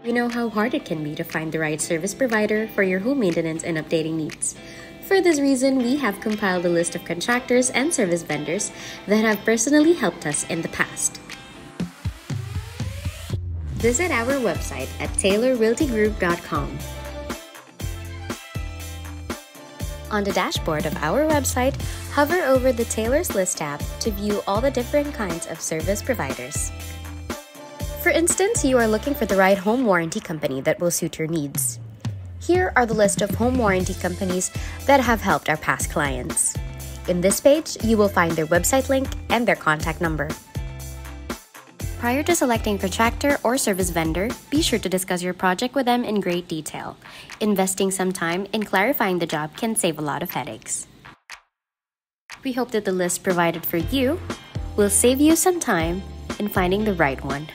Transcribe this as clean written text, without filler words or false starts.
We know how hard it can be to find the right service provider for your home maintenance and updating needs. For this reason, we have compiled a list of contractors and service vendors that have personally helped us in the past. Visit our website at taylorrealtygroup.com. On the dashboard of our website, hover over the Taylor's List tab to view all the different kinds of service providers. For instance, you are looking for the right home warranty company that will suit your needs. Here are the list of home warranty companies that have helped our past clients. In this page, you will find their website link and their contact number. Prior to selecting contractor or service vendor, be sure to discuss your project with them in great detail. Investing some time in clarifying the job can save a lot of headaches. We hope that the list provided for you will save you some time in finding the right one.